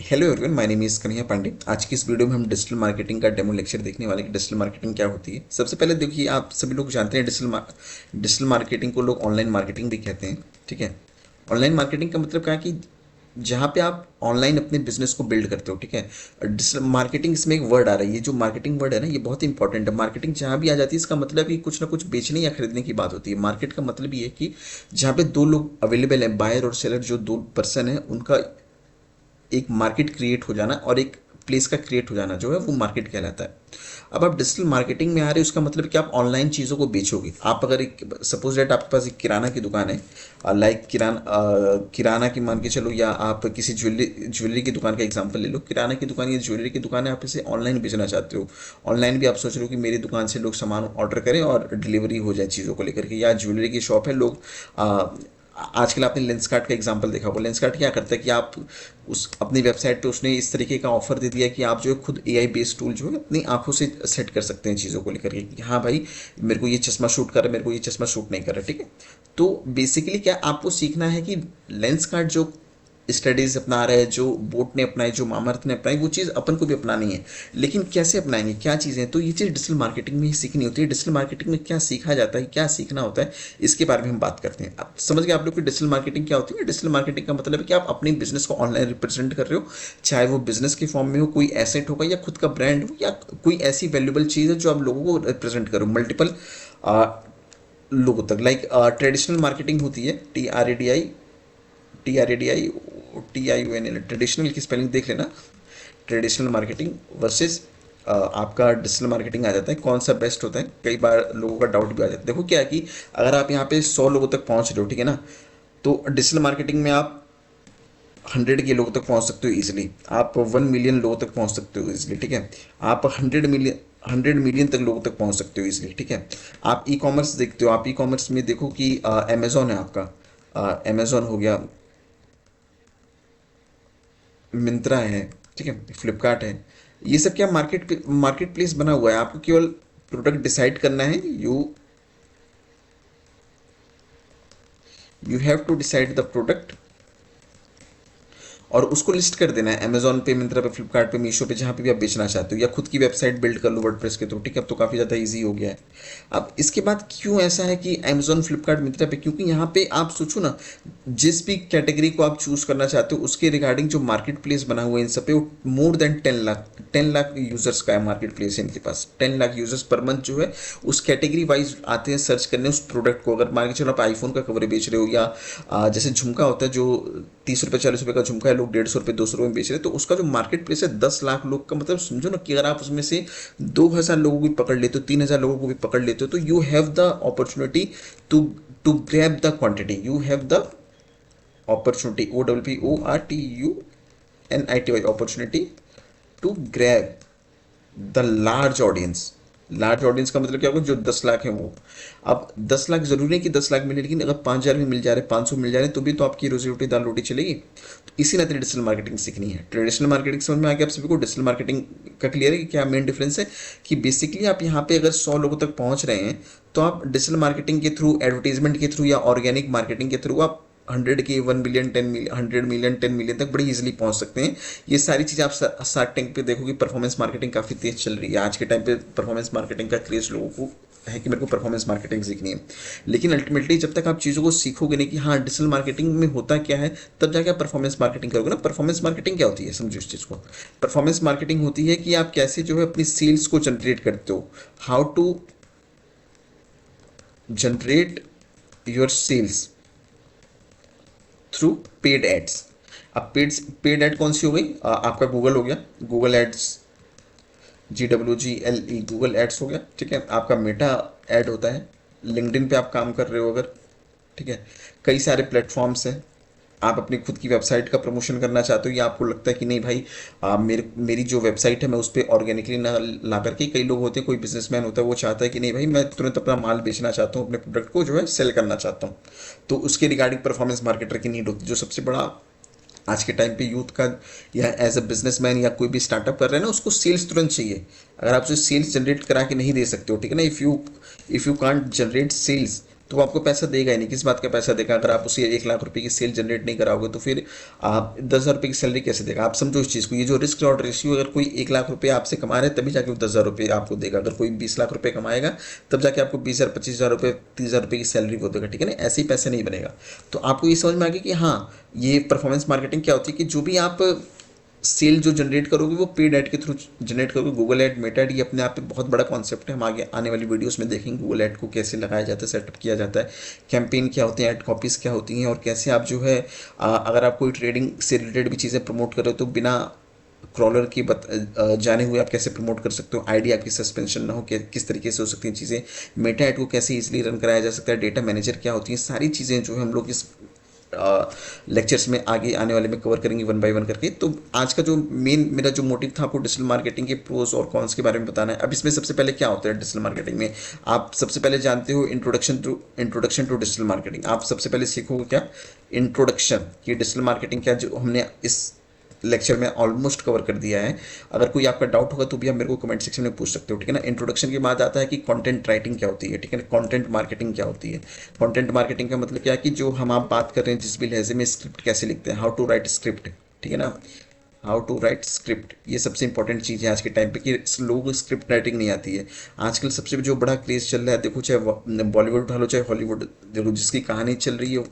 Hello everyone, my name is Kanhaiya Pandey. आज की इस वीडियो में हम डिजिटल मार्केटिंग का डेमो लेक्चर देखने वाले हैं कि डिजिटल मार्केटिंग क्या होती है। सबसे पहले देखिए, आप सभी लोग जानते हैं डिजिटल मार्केटिंग को लोग ऑनलाइन मार्केटिंग भी कहते हैं। ठीक है। ऑनलाइन मार्केटिंग का मतलब क्या है कि जहाँ पे आप ऑनलाइन अपने बिजनेस को बिल्ड करते हो। ठीक है। डिजिटल मार्केटिंग, इसमें एक वर्ड आ रहा है, ये जो मार्केटिंग वर्ड है ना, ये बहुत इंपॉर्टेंट है। मार्केटिंग जहाँ भी आ जाती है, इसका मतलब कि कुछ ना कुछ बेचने या खरीदने की बात होती है। मार्केट का मतलब ये है कि जहाँ पे दो लोग अवेलेबल हैं, बायर और सेलर, जो दो पर्सन है, उनका एक मार्केट क्रिएट हो जाना और एक प्लेस का क्रिएट हो जाना जो है वो मार्केट कहलाता है। अब आप डिजिटल मार्केटिंग में आ रहे हो, उसका मतलब कि आप ऑनलाइन चीज़ों को बेचोगे। आप अगर एक सपोज डेट आपके पास एक किराना की दुकान है, लाइक किराना की मान के चलो, या आप किसी ज्वेलरी की दुकान का एग्जांपल ले लो। किराना की दुकान या ज्वेलरी की दुकान है, आप इसे ऑनलाइन बेचना चाहते हो। ऑनलाइन भी आप सोच रहे हो कि मेरी दुकान से लोग सामान ऑर्डर करें और डिलीवरी हो जाए चीज़ों को लेकर के। या ज्वेलरी की शॉप है, लोग आजकल आपने लेंसकार्ट का एग्जांपल देखा होगा। लेंसकार्ट क्या करता है कि आप उस अपनी वेबसाइट पे उसने इस तरीके का ऑफर दे दिया कि आप जो है खुद एआई बेस्ड टूल जो है अपनी आंखों से सेट कर सकते हैं चीज़ों को लेकर के कि हाँ भाई, मेरे को ये चश्मा शूट कर रहा है, मेरे को ये चश्मा शूट नहीं कर रहा। ठीक है। तो बेसिकली क्या आपको सीखना है कि लेंसकार्ट जो स्टडीज अपना रहा है, जो बोट ने अपनाई, जो मामर्थ ने अपनाई, वो चीज़ अपन को भी अपनानी है। लेकिन कैसे अपनाएंगे, क्या चीज़ें, तो ये चीज़ डिजिटल मार्केटिंग में ही सीखनी होती है। डिजिटल मार्केटिंग में क्या सीखा जाता है, क्या सीखना होता है, इसके बारे में हम बात करते हैं। आप समझ गए आप लोग कि डिजिटल मार्केटिंग क्या होती है। डिजिटल मार्केटिंग का मतलब है कि आप अपने बिजनेस को ऑनलाइन रिप्रेजेंट कर रहे हो, चाहे वो बिजनेस के फॉर्म में हो, कोई एसेट होगा या खुद का ब्रांड हो, या कोई ऐसी वैल्यूबल चीज़ है जो आप लोगों को रिप्रेजेंट करो मल्टीपल लोगों तक। लाइक ट्रेडिशनल मार्केटिंग होती है, TRADI ट्रेडिशनल की स्पेलिंग देख लेना। ट्रेडिशनल मार्केटिंग वर्सेस आपका डिजिटल मार्केटिंग आ जाता है। कौन सा बेस्ट होता है, कई बार लोगों का डाउट भी आ जाता है। देखो क्या है कि अगर आप यहाँ पे 100 लोगों तक पहुँच रहे हो, ठीक है ना, तो डिजिटल मार्केटिंग में आप 100 के लोगों तक पहुँच सकते हो ईजिली। आप 1 मिलियन लोगों तक पहुँच सकते हो ईजिली। ठीक है। आप 100 मिलियन तक लोगों तक पहुँच सकते हो ईजिली। ठीक है। आप ई कॉमर्स देखते हो, आप ई कॉमर्स में देखो कि अमेजोन है आपका, अमेजोन हो गया, मिंत्रा है, ठीक है, फ्लिपकार्ट है। ये सब क्या मार्केट प्लेस बना हुआ है। आपको केवल प्रोडक्ट डिसाइड करना है। You have to decide the product और उसको लिस्ट कर देना है अमेजोन पे, मिंत्रा पे, फ्लिपकार्ट पे, मीशो पे, जहाँ पे भी आप बेचना चाहते हो। या खुद की वेबसाइट बिल्ड कर लो वर्डप्रेस के थ्रू। ठीक है। अब तो काफ़ी ज़्यादा इजी हो गया है। अब इसके बाद क्यों ऐसा है कि अमेजोन, फ्लिपकार्ट, मिंत्रा पे, क्योंकि यहाँ पे आप सोचो ना, जिस भी कैटेगरी को आप चूज करना चाहते हो उसके रिगार्डिंग जो मार्केट प्लेस बना हुआ है इन सब पे, वो मोर देन 10 लाख यूजर्स का है मार्केट प्लेस इनके पास। 10 लाख यूजर्स पर मंथ जो है उस कैटेगरी वाइज आते हैं सर्च करने उस प्रोडक्ट को। अगर मान के चलो आप आईफोन का कवर बेच रहे हो, या जैसे झुमका होता है जो 30 रुपये 40 रुपये का झुमका है, लोग 150 रुपये 200 रुपये में बेच रहे हैं, तो उसका जो मार्केट प्लेस है 10 लाख लोग का। मतलब समझो ना कि अगर आप उसमें से 2,000 लोगों को भी पकड़ लेते हो, 3,000 लोगों को भी पकड़ लेते हो, तो you have the opportunity to to grab the quantity. You have the opportunity, OPPORTUNITY, opportunity to grab the large audience. Large audience का मतलब क्या होगा, जो 10 लाख है वो। अब 10 लाख जरूरी नहीं कि 10 लाख मिले, लेकिन अगर 5,000 भी मिल जा रहे, 500 मिल जा रहे, तो भी तो आपकी रोजी रोटी दाल रोटी चलेगी। तो इसी नाते डिजिटल मार्केटिंग सीखनी है। ट्रेडिशनल मार्केटिंग समझ में आ गया आप सभी को। डिजिटल मार्केटिंग का क्लियर है कि क्या मेन डिफरेंस है, कि बेसिकली आप यहाँ पे अगर 100 लोगों तक पहुंच रहे हैं, तो आप डिजिटल मार्केटिंग के थ्रू, एडवर्टीजमेंट के थ्रू या ऑर्गेनिक मार्केटिंग के थ्रू आप 100 के 1 मिलियन 10 मिलियन 100 मिलियन 10 मिलियन तक बड़ी इजीली पहुंच सकते हैं। ये सारी चीज़ आप शार्क टैंक पे देखोगे। परफॉर्मेंस मार्केटिंग काफ़ी तेज चल रही है आज के टाइम पे। परफॉर्मेंस मार्केटिंग का क्रेज लोगों को है कि मेरे को परफॉर्मेंस मार्केटिंग सीखनी है। लेकिन अल्टीमेटली जब तक आप चीज़ों को सीखोगे नहीं कि हाँ डिजिटल मार्केटिंग में होता क्या है, तब जाके आप परफॉर्मेंस मार्केटिंग करोगे ना। परफॉर्मेंस मार्केटिंग क्या होती है, समझो इस चीज़ को। परफॉर्मेंस मार्केटिंग होती है कि आप कैसे जो है अपनी सेल्स को जनरेट करते हो। How to generate your sales through paid ads. अब पेड एड कौन सी हो गई, आपका गूगल हो गया, Google ads, GWGLE, Google ads हो गया। ठीक है। आपका मेटा ऐड होता है, लिंक्डइन पे आप काम कर रहे हो अगर। ठीक है। कई सारे प्लेटफॉर्म्स हैं। आप अपनी खुद की वेबसाइट का प्रमोशन करना चाहते हो, या आपको लगता है कि नहीं भाई, मेरी जो वेबसाइट है मैं उस पर ऑर्गेनिकली ना ला करके, कई लोग होते हैं, कोई बिजनेसमैन होता है वो चाहता है कि नहीं भाई मैं तुरंत अपना माल बेचना चाहता हूँ, अपने प्रोडक्ट को जो है सेल करना चाहता हूँ। तो उसके रिगार्डिंग परफॉर्मेंस मार्केटर की नीड होती है। जो सबसे बड़ा आज के टाइम पे यूथ का, या एज अ बिजनेसमैन या कोई भी स्टार्टअप कर रहे हैं ना, उसको सेल्स तुरंत चाहिए। अगर आप उसे सेल्स जनरेट करा के नहीं दे सकते हो, ठीक है ना, if you can't generate sales, तो वो आपको पैसा देगा ही नहीं। किस बात का पैसा देगा? अगर आप उसे 1 लाख रुपए की सेल जनरेट नहीं कराओगे तो फिर आप 10,000 रुपये की सैलरी कैसे देगा? आप समझो इस चीज़ को। ये जो रिस्क रिवॉर्ड रेशियो, अगर कोई 1 लाख रुपये आपसे कमा रहा है तभी जाके वो 10,000 रुपये आपको देगा। अगर कोई 20 लाख रुपये कमाएगा तब जाके आपको 20,000, 25,000 रुपये, 30,000 रुपये की सैलरी वो देगा, ठीक है ना? ऐसे ही पैसे नहीं बनेगा। तो आपको ये समझ में आ गया कि हाँ, ये परफॉर्मेंस मार्केटिंग क्या होती है कि जो भी आप सेल जो जनरेट करोगे वो पेड ऐड के थ्रू जनरेट करोगे। गूगल ऐड, मेटा ऐड, ये अपने आप में बहुत बड़ा कॉन्सेप्ट है। हम आगे आने वाली वीडियोस में देखेंगे गूगल ऐड को कैसे लगाया जाता है, सेटअप किया जाता है, कैंपेन क्या होते हैं, ऐड कॉपीज़ क्या होती हैं, और कैसे आप जो है अगर आप कोई ट्रेडिंग से रिलेटेड भी चीज़ें प्रमोट करो तो बिना क्रॉलर की जाने हुए आप कैसे प्रमोट कर सकते हो, आईडी आपकी सस्पेंशन ना हो, किस तरीके से हो सकती हैं चीज़ें, मेटा ऐड को कैसे इजीली रन कराया जा सकता है, डेटा मैनेजर क्या होती है, सारी चीज़ें जो है हम लोग इस लेक्चर्स में आगे आने वाले में कवर करेंगे वन बाय वन करके। तो आज का जो मेन मेरा जो मोटिव था आपको डिजिटल मार्केटिंग के प्रोस और कॉन्स के बारे में बताना है। अब इसमें सबसे पहले क्या होता है डिजिटल मार्केटिंग में, आप सबसे पहले जानते हो इंट्रोडक्शन टू डिजिटल मार्केटिंग। आप सबसे पहले सीखोगे क्या? इंट्रोडक्शन की डिजिटल मार्केटिंग क्या, जो हमने इस लेक्चर में ऑलमोस्ट कवर कर दिया है। अगर कोई आपका डाउट होगा तो भी आप मेरे को कमेंट सेक्शन में पूछ सकते हो, ठीक है ना? इंट्रोडक्शन के बाद आता है कि कंटेंट राइटिंग क्या होती है, ठीक है ना? कंटेंट मार्केटिंग क्या होती है? कंटेंट मार्केटिंग का मतलब क्या है कि जो हम आप बात कर रहे हैं जिस भी लहजे में, स्क्रिप्ट कैसे लिखते हैं, हाउ टू राइट स्क्रिप्ट, ठीक है ना? हाउ टू राइट स्क्रिप्ट, ये सबसे इंपॉर्टेंट चीज़ है आज के टाइम पे कि लोगों को स्क्रिप्ट राइटिंग नहीं आती है। आजकल सबसे जो बड़ा क्रेज चल रहा है, देखो चाहे बॉलीवुड उठा लो चाहे हॉलीवुड, देखो जिसकी कहानी चल रही है,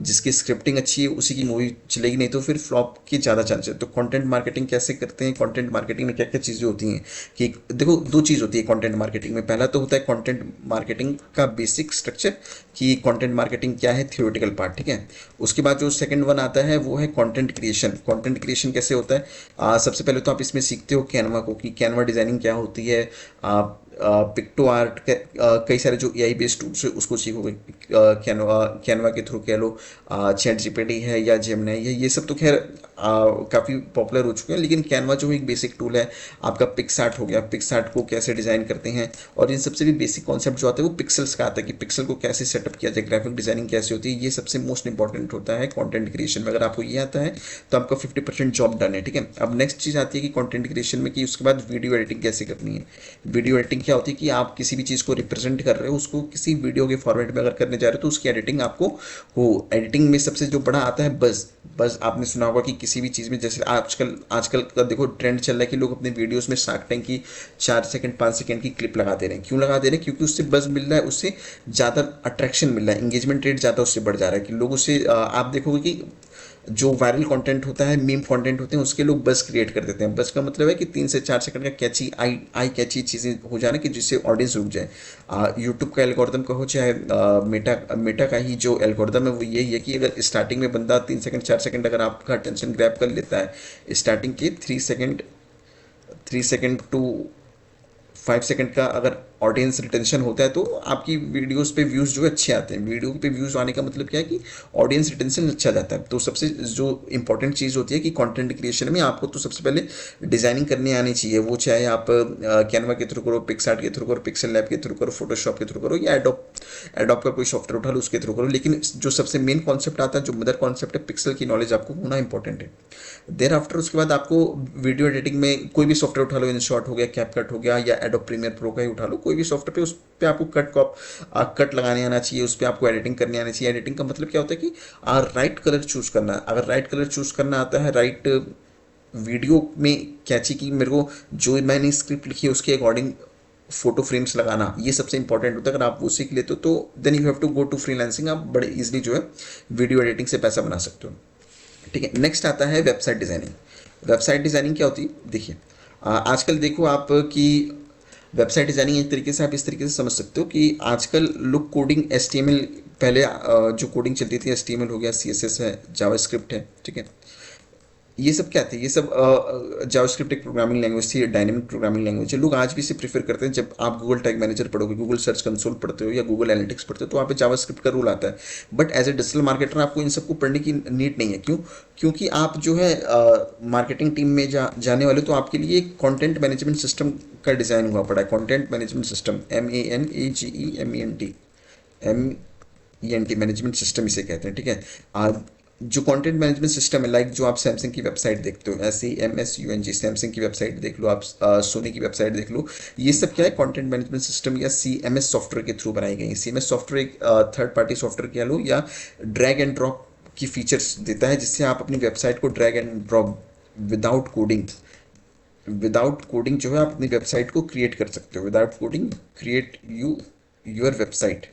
जिसकी स्क्रिप्टिंग अच्छी है उसी की मूवी चलेगी, नहीं तो फिर फ्लॉप के ज़्यादा चांस है। तो कंटेंट मार्केटिंग कैसे करते हैं? कंटेंट मार्केटिंग में क्या क्या चीज़ें होती हैं कि देखो दो चीज़ होती है कंटेंट मार्केटिंग में। पहला तो होता है कंटेंट मार्केटिंग का बेसिक स्ट्रक्चर कि कंटेंट मार्केटिंग क्या है, थियोरेटिकल पार्ट, ठीक है। उसके बाद जो सेकंड वन आता है वो है कंटेंट क्रिएशन। कंटेंट क्रिएशन कैसे होता है? सबसे पहले तो आप इसमें सीखते हो कैनवा को, कि कैनवा डिज़ाइनिंग क्या होती है। आप पिक्टो आर्ट कई सारे जो एआई बेस्ड टूल्स है उसको सीखोगे कैनवा कैनवा के थ्रू कह लो, चैट जीपीटी है या जेमिनी है, ये सब तो खैर काफ़ी पॉपुलर हो चुके हैं। लेकिन कैनवा जो एक बेसिक टूल है, आपका पिक्सआर्ट हो गया, पिक्सआर्ट को कैसे डिज़ाइन करते हैं, और इन सबसे भी बेसिक कॉन्सेप्ट जो आता है वो पिक्सल्स का आता है कि पिक्सल को कैसे सेटअप किया जाए, ग्राफिक डिजाइनिंग कैसे होती है, ये सबसे मोस्ट इंपॉर्टेंट होता है कंटेंट क्रिएशन में। अगर आपको ये आता है तो आपका 50% जॉब डन है, ठीक है। अब नेक्स्ट चीज़ आती है कि कंटेंट क्रिएशन में कि उसके बाद वीडियो एडिटिंग कैसे करनी है। वीडियो एडिटिंग क्या होती है कि आप किसी भी चीज़ को रिप्रेजेंट कर रहे हो, उसको किसी वीडियो के फॉर्मेट में अगर करने जा रहे हो तो उसकी एडिटिंग आपको हो। एडिटिंग में सबसे जो बड़ा आता है बज़। बज़ आपने सुना होगा कि किसी भी चीज़ में, जैसे आजकल आजकल का देखो ट्रेंड चल रहा है कि लोग अपने वीडियोस में शार्क टैंक की 4 सेकंड 5 सेकंड की क्लिप लगा दे रहे हैं। क्यों लगा दे रहे हैं? क्योंकि उससे बज़ मिल रहा है, उससे ज़्यादा अट्रैक्शन मिल रहा है, इंगेजमेंट रेट ज़्यादा उससे बढ़ जा रहा है कि लोग उससे आप देखोगे कि जो वायरल कंटेंट होता है, मीम कंटेंट होते हैं, उसके लोग बस क्रिएट कर देते हैं। बस का मतलब है कि 3 से 4 सेकंड का कैची आई कैची चीज़ें हो जाना कि जिससे ऑडियंस रुक जाए। यूट्यूब का एल्गोरिदम कहो चाहे मेटा का ही जो एल्गोरिदम है वो यही है कि अगर स्टार्टिंग में बंदा 3 सेकंड 4 सेकंड अगर आपका अटेंशन ग्रैब कर लेता है स्टार्टिंग के 3 सेकंड टू 5 सेकंड का अगर ऑडियंस रिटेंशन होता है तो आपकी वीडियोस पे व्यूज़ जो है अच्छे आते हैं। वीडियो पे व्यूज़ आने का मतलब क्या है कि ऑडियंस रिटेंशन अच्छा जाता है। तो सबसे जो इंपॉर्टेंट चीज़ होती है कि कंटेंट क्रिएशन में आपको तो सबसे पहले डिज़ाइनिंग करनी आनी चाहिए। वो चाहे आप कैनवा के थ्रू करो, पिक्सआर्ट के थ्रू करो, पिक्सल लैब के थ्रू करो, फोटोशॉप के थ्रू करो, या एडोप का कोई सॉफ्टवेयर उठा लो उसके थ्रू करो। लेकिन जो सबसे मेन कॉन्सेप्ट आता है, जो मदर कॉन्सेप्ट है, पिक्सल की नॉलेज आपको होना इंपॉर्टेंट है। देर आफ्टर उसके बाद आपको वीडियो एडिटिंग में कोई भी सॉफ्टवेयर उठा लो, इनशॉट हो गया, कैपकट हो गया, या एडोब प्रीमियर प्रो का ही उठा लो, कोई भी सॉफ्टवेयर पे उस पे आपको कट लगाने आना चाहिए, उस पर आपको एडिटिंग करनी आनी चाहिए। एडिटिंग का मतलब क्या होता है कि राइट कलर चूज करना। अगर राइट कलर चूज करना आता है, राइट वीडियो में कैची की मेरे को जो मैंने स्क्रिप्ट लिखी है उसके अकॉर्डिंग फोटो फ्रेम्स लगाना, ये सबसे इंपॉर्टेंट होता है। अगर आप वो सीख लेते हो तो then you have to go to freelancing. आप बड़े इजीली जो है वीडियो एडिटिंग से पैसा बना सकते हो, ठीक है। नेक्स्ट आता है वेबसाइट डिज़ाइनिंग। वेबसाइट डिज़ाइनिंग क्या होती है? देखिए आजकल देखो आप कि वेबसाइट डिज़ाइनिंग एक तरीके से आप इस तरीके से समझ सकते हो कि आजकल लोग कोडिंग HTML, पहले जो कोडिंग चलती थी HTML हो गया, CSS है, जावास्क्रिप्ट है, ठीक है। ये सब क्या थे? ये सब जावास्क्रिप्ट एक प्रोग्रामिंग लैंग्वेज थी, डायनेमिक प्रोग्रामिंग लैंग्वेज है। लोग आज भी इसे प्रेफर करते हैं। जब आप गूगल टैग मैनेजर पढ़ोगे, गूगल सर्च कंसोल पढ़ते हो या गूगल एनालिटिक्स पढ़ते हो तो वहाँ पे जावास्क्रिप्ट का रूल आता है। But as a digital marketer आपको इन सबको पढ़ने की नीड नहीं है। क्यों? क्योंकि आप जो है मार्केटिंग टीम में जाने वाले, तो आपके लिए एक कॉन्टेंट मैनेजमेंट सिस्टम का डिज़ाइन हुआ पड़ा है। Content management system, MANAGEMENT, management system इसे कहते हैं, ठीक है। जो कंटेंट मैनेजमेंट सिस्टम है, लाइक जो आप सैमसंग की वेबसाइट देखते हो, SAMSUNG, सैमसंग की वेबसाइट देख लो आप, सोनी की वेबसाइट देख लो, ये सब क्या है, कंटेंट मैनेजमेंट सिस्टम या CMS सॉफ्टवेयर के थ्रू बनाई गई है। CMS सॉफ्टवेयर एक थर्ड पार्टी सॉफ्टवेयर कह लो या ड्रैग एंड ड्रॉप की फीचर्स देता है, जिससे आप अपनी वेबसाइट को drag and drop without coding, जो है आप अपनी वेबसाइट को क्रिएट कर सकते हो। Without coding create your website,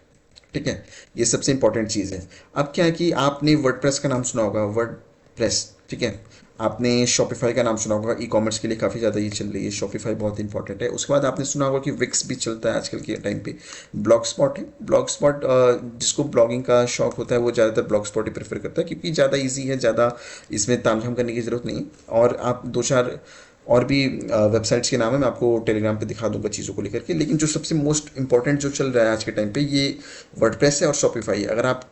ठीक है। ये सबसे इंपॉर्टेंट चीज़ है। अब क्या है कि आपने वर्डप्रेस का नाम सुना होगा, वर्डप्रेस, ठीक है। आपने शॉपिफाई का नाम सुना होगा, ई कॉमर्स के लिए काफ़ी ज़्यादा ये चल रही है, शॉपिफाई बहुत इंपॉर्टेंट है। उसके बाद आपने सुना होगा कि विक्स भी चलता है आजकल के टाइम पे। ब्लॉग स्पॉट है, ब्लॉग स्पॉट जिसको ब्लॉगिंग का शौक होता है वो ज़्यादातर ब्लॉग स्पॉट ही प्रेफर करता है, क्योंकि ज़्यादा ईजी है, ज़्यादा इसमें तामझाम करने की ज़रूरत नहीं है। और आप दो चार और भी वेबसाइट्स के नाम है, मैं आपको टेलीग्राम पे दिखा दूंगा चीज़ों को लेकर के। लेकिन जो सबसे मोस्ट इंपॉर्टेंट जो चल रहा है आज के टाइम पे, ये वर्डप्रेस है और शॉपिफाई है। अगर आप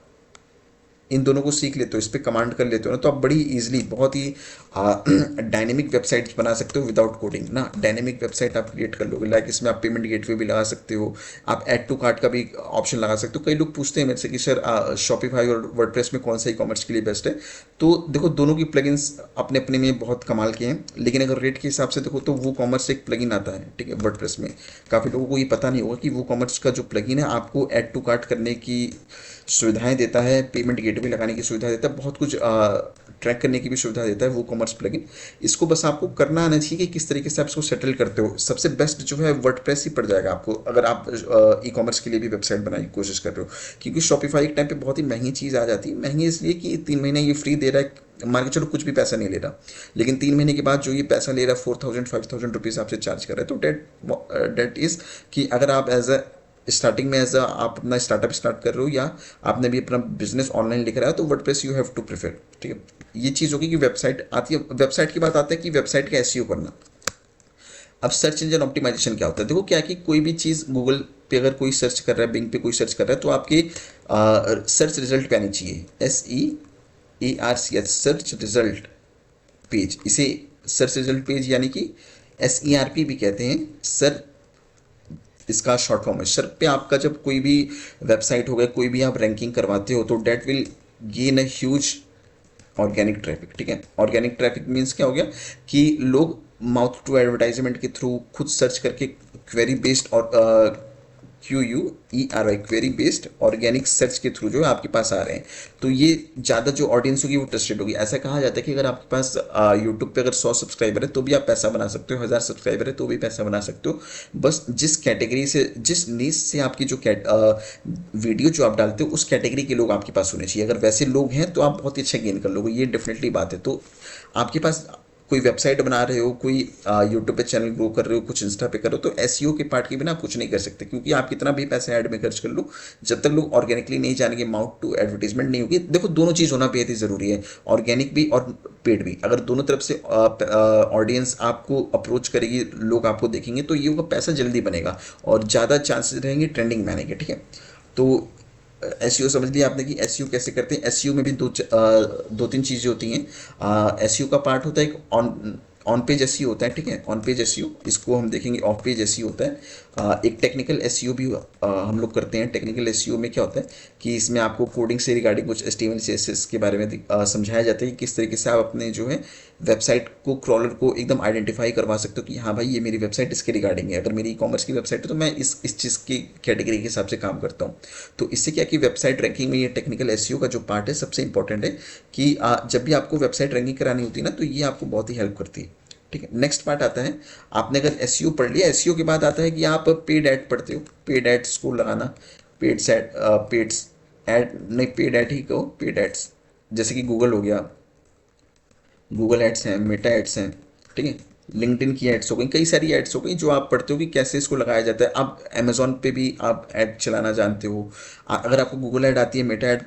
इन दोनों को सीख लेते हो, इस पर कमांड कर लेते हो ना, तो आप बड़ी इजीली, बहुत ही डायनेमिक वेबसाइट्स बना सकते हो विदाउट कोडिंग ना। डायनेमिक वेबसाइट आप क्रिएट कर लोगे, लाइक इसमें आप पेमेंट गेटवे भी लगा सकते हो, आप ऐड टू कार्ट का भी ऑप्शन लगा सकते हो। कई लोग पूछते हैं मेरे से कि सर शॉपिफाई और वर्डप्रेस में कौन सा ई कॉमर्स के लिए बेस्ट है। तो देखो, दोनों की प्लगइन्स अपने अपने में बहुत कमाल के हैं, लेकिन अगर रेट के हिसाब से देखो तो वो कॉमर्स एक प्लगइन आता है, ठीक है, वर्डप्रेस में। काफ़ी लोगों को ये पता नहीं होगा कि वो कॉमर्स का जो प्लगइन है आपको ऐड टू कार्ट करने की सुविधाएं देता है, पेमेंट गेटवे लगाने की सुविधा देता है, बहुत कुछ ट्रैक करने की भी सुविधा देता है वो कॉमर्स प्लगइन। इसको बस आपको करना आना चाहिए कि किस तरीके से आप इसको सेटल करते हो। सबसे बेस्ट जो है वर्डप्रेस ही पड़ जाएगा आपको, अगर आप ई कॉमर्स के लिए भी वेबसाइट बनाने की कोशिश कर रहे हो। क्योंकि शॉपिफाई एक टाइम पे बहुत ही महंगी चीज़ आ जाती है। महंगी इसलिए कि 3 महीने ये फ्री दे रहा है, मान के चलो कुछ भी पैसा नहीं ले रहा, लेकिन 3 महीने के बाद जो ये पैसा ले रहा है, 4000 5000 रुपीज़ आपसे चार्ज कर रहा है। तो डेट इज़ कि अगर आप एज अ स्टार्टिंग में एज आप अपना स्टार्टअप स्टार्ट कर रहे हो, या आपने भी अपना बिजनेस ऑनलाइन लिख रहा है, तो WordPress you have to prefer, ठीक है। ये चीज़ होगी कि वेबसाइट आती है। वेबसाइट की बात आती है कि वेबसाइट का एसईओ करना। अब सर्च इंजन ऑप्टिमाइजेशन क्या होता है? देखो क्या है कि कोई भी चीज़ गूगल पे अगर कोई सर्च कर रहा है, बिंग पे कोई सर्च कर रहा है, तो आपके सर्च रिजल्ट पे आनी चाहिए, SEARCH, सर्च रिजल्ट पेज। इसे सर्च रिजल्ट पेज यानी कि SERP भी कहते हैं, सर इसका शॉर्ट फॉर्म है। सर पे आपका जब कोई भी वेबसाइट हो गया, कोई भी आप रैंकिंग करवाते हो, तो that will gain a huge organic traffic, ठीक है। ऑर्गेनिक ट्रैफिक मीन्स क्या हो गया कि लोग माउथ टू एडवर्टाइजमेंट के थ्रू खुद सर्च करके क्वेरी बेस्ड और QUERY, query based organic search के थ्रू जो है आपके पास आ रहे हैं। तो ये ज़्यादा जो ऑडियंस होगी वो ट्रस्टेड होगी। ऐसा कहा जाता है कि अगर आपके पास यूट्यूब पे अगर 100 सब्सक्राइबर है तो भी आप पैसा बना सकते हो, 1000 सब्सक्राइबर है तो भी पैसा बना सकते हो। बस जिस कैटेगरी से, जिस नीश से आपकी जो वीडियो जो आप डालते हो, उस कैटेगरी के लोग आपके पास होने चाहिए। अगर वैसे लोग हैं तो आप बहुत ही अच्छा गेन कर लोगे, ये डेफिनेटली बात है। तो आपके पास कोई वेबसाइट बना रहे हो, कोई यूट्यूब पे चैनल ग्रो कर रहे हो, कुछ इंस्टा पे करो, तो एसईओ के पार्ट के बिना आप कुछ नहीं कर सकते। क्योंकि आप कितना भी पैसा ऐड में खर्च कर लो, जब तक लोग ऑर्गेनिकली नहीं जानेंगे, माउथ टू एडवर्टीजमेंट नहीं होगी। देखो दोनों चीज़ होना बेहद ही ज़रूरी है, ऑर्गेनिक भी और पेड भी। अगर दोनों तरफ से ऑडियंस आपको अप्रोच करेगी, लोग आपको देखेंगे, तो ये होगा पैसा जल्दी बनेगा और ज़्यादा चांसेस रहेंगे ट्रेंडिंग में आने के, ठीक है। तो एसईओ समझ लिया आपने कि एसईओ कैसे करते हैं। एसईओ में भी दो तीन चीज़ें होती हैं। एसईओ का पार्ट होता है एक ऑन पेज एसईओ होता है, ठीक है, ऑन पेज एसईओ, इसको हम देखेंगे। ऑफ पेज एसईओ होता है। एक टेक्निकल एसईओ भी हम लोग करते हैं। टेक्निकल एसईओ में क्या होता है कि इसमें आपको कोडिंग से रिगार्डिंग कुछ HTML CSS के बारे में समझाया जाता है कि किस तरीके से आप अपने जो है वेबसाइट को, क्रॉलर को एकदम आइडेंटिफाई करवा सकते हो कि हाँ भाई ये मेरी वेबसाइट इसके रिगार्डिंग है। अगर मेरी ई कॉमर्स की वेबसाइट है तो मैं इस चीज़ की कैटेगरी के हिसाब से काम करता हूँ। तो इससे क्या कि वेबसाइट रैंकिंग में ये टेक्निकल एसईओ का जो पार्ट है सबसे इंपॉर्टेंट है कि जब भी आपको वेबसाइट रैंकिंग करानी होती है ना, तो ये आपको बहुत ही हेल्प करती है, ठीक है। नेक्स्ट पार्ट आता है, आपने अगर एसईओ पढ़ लिया, एसईओ के बाद आता है कि आप पेड ऐड पढ़ते हो। पेड एड्स को लगाना, पेड सेट पेड्स ऐड नहीं, पेड ऐड ही कहो, पेड एड्स। जैसे कि गूगल हो गया, गूगल एड्स हैं, मेटा एड्स हैं, ठीक है, लिंक्डइन की एड्स हो गई, कई सारी एड्स हो गई जो आप पढ़ते हो कि कैसे इसको लगाया जाता है। आप अमेजोन पे भी आप ऐड चलाना जानते हो। अगर आपको गूगल ऐड आती है, मेटा ऐड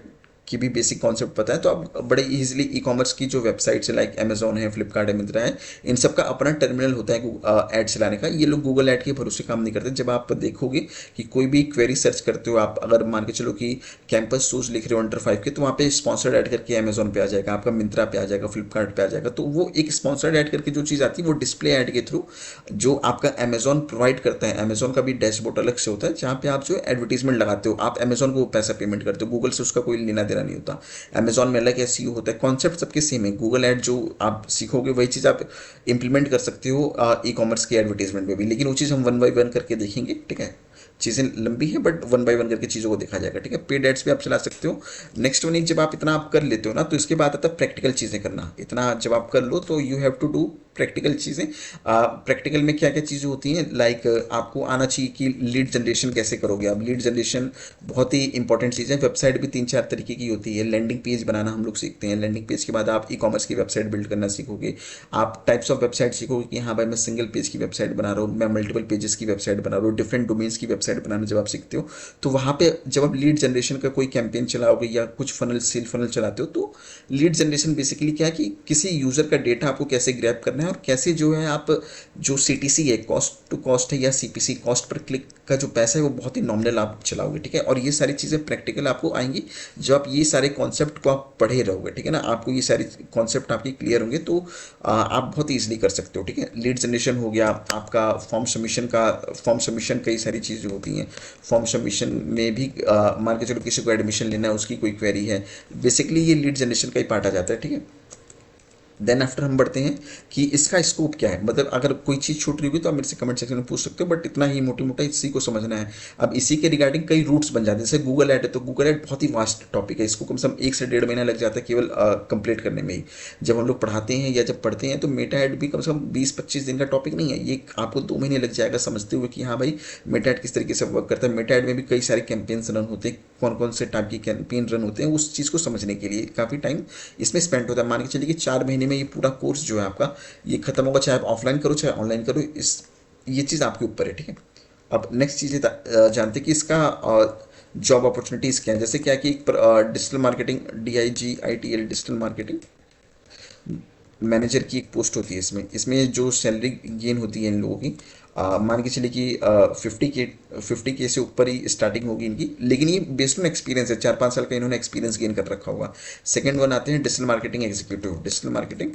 की भी बेसिक कॉन्सेप्ट पता है, तो आप बड़े इजीली ई कॉमर्स की जो वेबसाइट्स है, लाइक अमेजोन है, फ्लिपकार्ट है, मिंत्रा है, इन सब का अपना टर्मिनल होता है ऐड चलाने का। ये लोग गूगल ऐड के भरोसे काम नहीं करते। जब आप देखोगे कि कोई भी क्वेरी सर्च करते हो आप, अगर मान के चलो कि कैंपस शूज लिख रहे हो अंडर 5 के, तो वहाँ पे स्पॉन्सर्ड ऐड करके अमेजोन पे आ जाएगा, आपका मिंत्रा पे आ जाएगा, फ्लिपकार्ट पे आ जाएगा। तो वो एक स्पॉन्सर्ड ऐड करके जो चीज़ आती है वो डिस्प्ले ऐड के थ्रू जो आपका अमेजोन प्रोवाइड करता है। अमेजोन का भी डैशबोर्ड अलग से होता है जहाँ पे आप जो एडवर्टीजमेंट लगाते हो, आप अमेजोन को पैसा पेमेंट करते हो, गूगल से उसका कोई लेना देना वगैरह नहीं होता। अमेजॉन में अलग एसईओ होता है, कॉन्सेप्ट सबके सेम है। गूगल ऐड जो आप सीखोगे वही चीज़ आप इंप्लीमेंट कर सकते हो ई कॉमर्स के एडवर्टीजमेंट में भी, लेकिन वो चीज़ हम वन बाई वन करके देखेंगे, ठीक है। चीज़ें लंबी है बट वन बाय वन करके चीज़ों को देखा जाएगा, ठीक है। पेड एड्स भी आप चला सकते हो। नेक्स्ट वन, जब आप इतना आप कर लेते हो ना, तो इसके बाद आता है प्रैक्टिकल चीज़ें करना। इतना जब आप कर लो तो you have to do practical चीज़ें। प्रैक्टिकल में क्या क्या चीज़ें होती हैं, लाइक आपको आना चाहिए कि लीड जनरेशन कैसे करोगे आप। लीड जनरेशन बहुत ही इंपॉर्टेंट चीज़ है। वेबसाइट भी 3-4 तरीके की होती है। लैंडिंग पेज बनाना हम लोग सीखते हैं, लैंडिंग पेज के बाद आप ई कॉमर्स की वेबसाइट बिल्ड करना सीखोगे। आप टाइप्स ऑफ वेबसाइट सीखोगे कि हाँ भाई मैं सिंगल पेज की वेबसाइट बना रहा हूँ, मैं मल्टीपल पेजेस की वेबसाइट बना रहा हूँ, डिफरेंट डोमेन्स की वेबसाइट बनाना जब आप सीखते हो, तो वहाँ पे जब आप लीड जनरेशन का कोई कैंपेन चलाओगे या कुछ फनल सेल फनल चलाते हो, तो लीड जनरेशन बेसिकली क्या है कि किसी यूज़र का डेटा आपको कैसे ग्रैब करना है और कैसे जो है आप जो CTC है, कॉस्ट टू कॉस्ट है, या CPC, कॉस्ट पर क्लिक का जो पैसा है वो बहुत ही नॉमिनल आप चलाओगे, ठीक है। और ये सारी चीज़ें प्रैक्टिकल आपको आएंगी जब आप ये सारे कॉन्सेप्ट को आप पढ़े रहोगे, ठीक है ना। आपको ये सारे कॉन्सेप्ट आपके क्लियर होंगे तो आप बहुत ईजिली कर सकते हो, ठीक है। लीड जनरेशन हो गया आपका, फॉर्म सबमिशन कई सारी चीज़ें होती हैं। फॉर्म सबमिशन में भी मान के चलो किसी को एडमिशन लेना है, उसकी कोई क्वेरी है, बेसिकली ये लीड जनरेशन का ही पार्ट आ जाता है, ठीक है। देन आफ्टर हम बढ़ते हैं कि इसका स्कोप क्या है। मतलब अगर कोई चीज़ छूट रही होगी तो आप मेरे से कमेंट सेक्शन में पूछ सकते हो, बट इतना ही मोटी मोटा इसी को समझना है। अब इसी के रिगार्डिंग कई रूट्स बन जाते हैं, जैसे गूगल ऐड है, तो गूगल ऐड बहुत ही वास्ट टॉपिक है, इसको कम से कम 1 से 1.5 महीना लग जाता है केवल कंप्लीट करने में ही। जब हम लोग पढ़ाते हैं या जब पढ़ते हैं तो मेटा ऐड भी कम से कम 20-25 दिन का टॉपिक नहीं है, ये आपको 2 महीने लग जाएगा समझते हुए कि हाँ भाई मेटा ऐड किस तरीके से वर्क करता है। मेटा ऐड में भी कई सारे कैंपेन्स रन होते हैं, कौन कौन से टाइप की कैंपेन रन होते हैं, उस चीज़ को समझने के लिए काफ़ी टाइम इसमें स्पेंड होता है। मान के चलिए कि 4 महीने में ये पूरा कोर्स जो है आपका ये खत्म होगा, चाहे आप ऑफलाइन करो चाहे ऑनलाइन करो, इस ये चीज़ आपके ऊपर है, ठीक है। अब नेक्स्ट चीज़ जानते हैं कि इसका जॉब अपॉर्चुनिटीज़ क्या है। जैसे क्या कि digital marketing, DIGITL, digital marketing manager की एक पोस्ट होती है। इसमें जो सैलरी गेन होती है इन लोगों की, मान के चलिए कि 50K से ऊपर ही स्टार्टिंग होगी इनकी, लेकिन ये बेस्ड ऑन एक्सपीरियंस है, 4-5 साल का इन्होंने एक्सपीरियंस गेन कर रखा होगा। सेकंड वन आते हैं digital marketing executive, digital marketing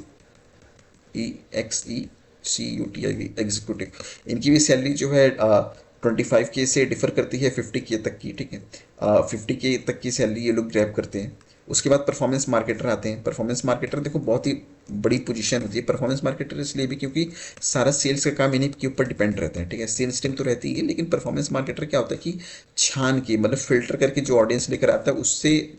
EXECUTIV executive. इनकी भी सैलरी जो है 25K से डिफर करती है 50K तक की, ठीक है। 50K तक की सैलरी ये लोग ग्रैब करते हैं। उसके बाद परफॉर्मेंस मार्केटर आते हैं। परफॉर्मेंस मार्केटर देखो बहुत ही बड़ी पोजीशन होती है। परफॉर्मेंस मार्केटर इसलिए भी क्योंकि सारा सेल्स का काम इन्हीं के ऊपर डिपेंड रहता है, ठीक है। सेल्स टीम तो रहती है, लेकिन परफॉर्मेंस मार्केटर क्या होता है कि छान के, मतलब फिल्टर करके जो ऑडियंस लेकर आता है उससे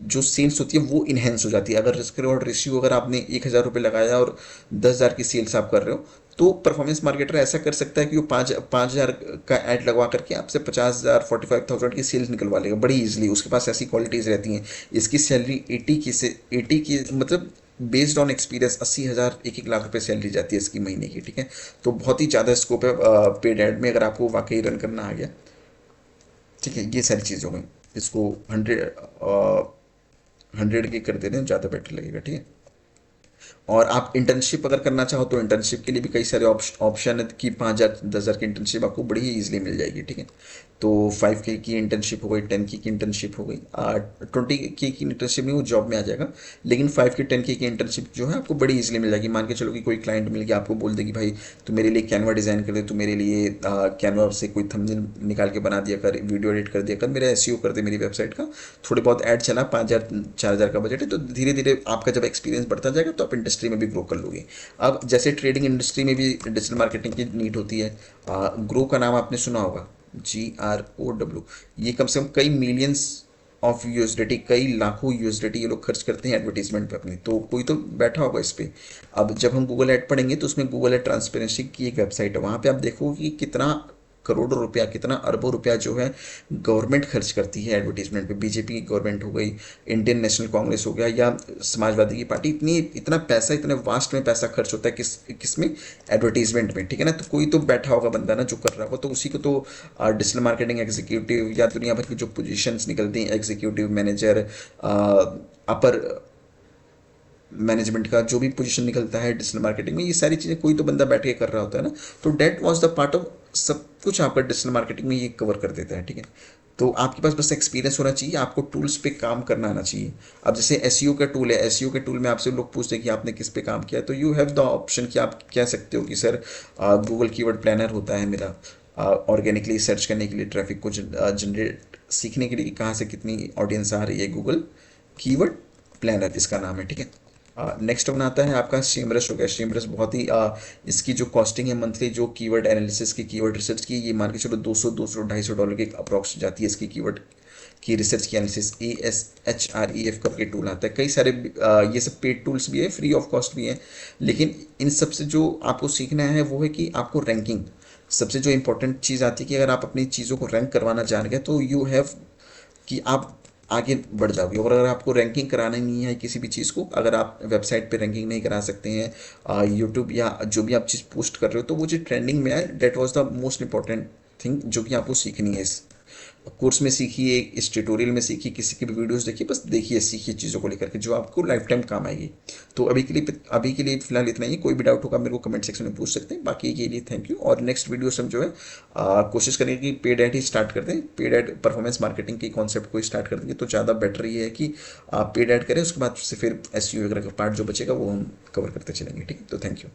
जो सेल्स होती है वो इन्हेंस हो जाती है। अगर रिस्क रिवॉर्ड रेशियो अगर आपने 1,000 रुपये लगाया और 10,000 की सेल्स आप कर रहे हो, तो परफॉर्मेंस मार्केटर ऐसा कर सकता है कि वो 5,000 का ऐड लगवा करके आपसे 50,000 45,000 की सेल्स निकलवा लेगा बड़ी इजीली। उसके पास ऐसी क्वालिटीज़ रहती हैं। इसकी सैलरी 80 की मतलब बेस्ड ऑन एक्सपीरियंस 80,000 1-1 लाख रुपए सैलरी जाती है इसकी महीने की, ठीक है। तो बहुत ही ज़्यादा स्कोप है पेड ऐड में, अगर आपको वाकई रन करना आ गया, ठीक है। ये सारी चीज़ हो गई। इसको 100 के कर देते हैं, ज़्यादा बेटर लगेगा, ठीक है। और आप इंटर्नशिप अगर करना चाहो तो इंटर्नशिप के लिए भी कई सारे ऑप्शन है कि 5,000 10,000 की इंटर्नशिप आपको बड़ी ही ईजिली मिल जाएगी, ठीक है। तो 5K की इंटर्नशिप हो गई, 10K की इंटर्नशिप हो गई, 20K की इंटर्नशिप नहीं, वो जॉब में आ जाएगा। लेकिन 5K 10K की इंटर्नशिप जो है आपको बड़ी ईजिली मिल जाएगी। मान के चलो कि कोई क्लाइंट मिल गया, आपको बोल देगी भाई तू मेरे लिए कैनवा डिज़ाइन कर दे, तू मेरे लिए कैनवा से कोई थंबनेल निकाल के बना दिया कर, वीडियो एडिट कर दिया कर, मेरा SEO कर दे मेरी वेबसाइट का, थोड़े बहुत ऐड चला, 5,000 4,000 का बजट है, तो धीरे धीरे आपका जब एक्सपीरियंस बढ़ता जाएगा तो आप इंडस्ट्री में भी ग्रो कर लोगे। अब जैसे ट्रेडिंग इंडस्ट्री में भी डिजिटल मार्केटिंग की नीड होती है। ग्रो का नाम आपने सुना होगा, GROW। ये कम से कम कई मिलियंस ऑफ USDT, कई लाखों USDT ये लोग खर्च करते हैं एडवर्टीजमेंट पे अपनी, तो कोई तो बैठा होगा इस पे। अब जब हम गूगल ऐड पढ़ेंगे तो उसमें गूगल ऐड ट्रांसपेरेंसी की एक वेबसाइट है, वहाँ पे आप देखोगे कि कितना करोड़ों रुपया, कितना अरबों रुपया जो है गवर्नमेंट खर्च करती है एडवर्टीजमेंट पे। बीजेपी की गवर्नमेंट हो गई, इंडियन नेशनल कांग्रेस हो गया, या समाजवादी की पार्टी, इतना पैसा, इतने वास्ट में पैसा खर्च होता है किस में, एडवर्टीजमेंट में, ठीक है ना। तो कोई तो बैठा होगा बंदा ना जो कर रहा होगा, तो उसी को तो डिजिटल मार्केटिंग एग्जीक्यूटिव या दुनिया भर की जो पोजीशंस निकलती हैं, एग्जीक्यूटिव, मैनेजर, अपर मैनेजमेंट का जो भी पोजीशन निकलता है डिजिटल मार्केटिंग में, ये सारी चीज़ें कोई तो बंदा बैठ के कर रहा होता है ना। तो that was the part of सब कुछ आपका डिजिटल मार्केटिंग में ये कवर कर देता है, ठीक है। तो आपके पास बस एक्सपीरियंस होना चाहिए, आपको टूल्स पे काम करना आना चाहिए। अब जैसे SEO का टूल है, SEO के टूल में आपसे लोग पूछते हैं कि आपने किस पे काम किया, तो यू हैव द ऑप्शन कि आप कह सकते हो कि सर गूगल कीवर्ड प्लानर होता है मेरा, ऑर्गेनिकली सर्च करने के लिए, ट्रैफिक को जनरेट सीखने के लिए कहाँ से कितनी ऑडियंस आ रही है गूगल कीवर्ड प्लानर इसका नाम है, ठीक है। नेक्स्ट वन आता है आपका सेमरस हो गया। सेमरस बहुत ही इसकी जो कॉस्टिंग है मंथली, जो कीवर्ड एनालिसिस की, कीवर्ड रिसर्च की, ये मान के चलो 200 250 डॉलर के अप्रॉक्स जाती है इसकी कीवर्ड की रिसर्च की एनालिसिस। ASHREF करके टूल आता है। कई सारे ये सब पेड टूल्स भी है, फ्री ऑफ कॉस्ट भी है, लेकिन इन सब से जो आपको सीखना है वो है कि आपको रैंकिंग, सबसे जो इंपॉर्टेंट चीज़ आती है कि अगर आप अपनी चीज़ों को रैंक करवाना जान गए तो यू हैव कि आप आगे बढ़ जाओगे। और अगर आपको रैंकिंग कराना नहीं है किसी भी चीज़ को, अगर आप वेबसाइट पे रैंकिंग नहीं करा सकते हैं, यूट्यूब या जो भी आप चीज़ पोस्ट कर रहे हो, तो वो जो ट्रेंडिंग में है, that was the most important thing जो कि आपको सीखनी है। इस कोर्स में सीखिए, इस ट्यूटोरियल में सीखिए, किसी की भी वीडियोस देखिए, बस देखिए सीखिए चीज़ों को लेकर के जो आपको लाइफ टाइम काम आएगी। तो अभी के लिए फिलहाल इतना ही। कोई भी डाउट होगा मेरे को कमेंट सेक्शन में पूछ सकते हैं। बाकी के लिए थैंक यू। और नेक्स्ट वीडियो से हम जो है कोशिश करेंगे कि पेड ऐड ही स्टार्ट कर दें। पेड ऐड परफॉर्मेंस मार्केटिंग के कॉन्सेप्ट को स्टार्ट कर देंगे तो ज़्यादा बेटर ये है कि आप पेड ऐड करें, उसके बाद से फिर SEO वगैरह का पार्ट जो बचेगा वो हम कवर करते चलेंगे, ठीक है। तो थैंक यू।